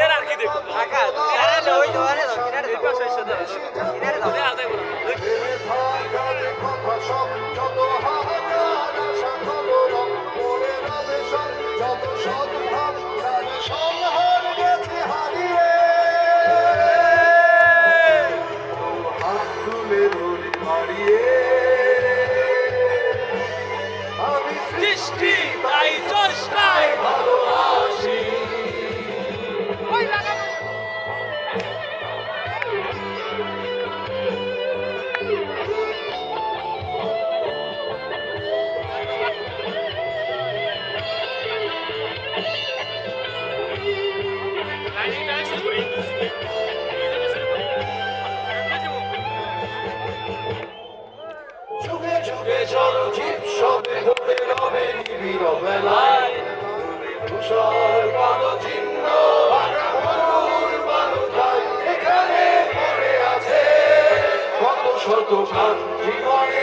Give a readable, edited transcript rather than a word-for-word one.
এর আর কি দেখো কাকা কিনারে দাও ওই দোকানে দাও কিনারে দাও পাশে এসে দাও কিনারে দাও দেয়া যাবে না দৃষ্টি তাই চষ্টায় ভালোবাসি ওই লাগানো যুগে যুগে জলজীব সবে ধরে রবে নিবিড় বেলায় তুষার পদচিহ্ন ভাঙা মরুর বালুকায় এখানে পড়ে আছে কত শত প্রাণ জীবনে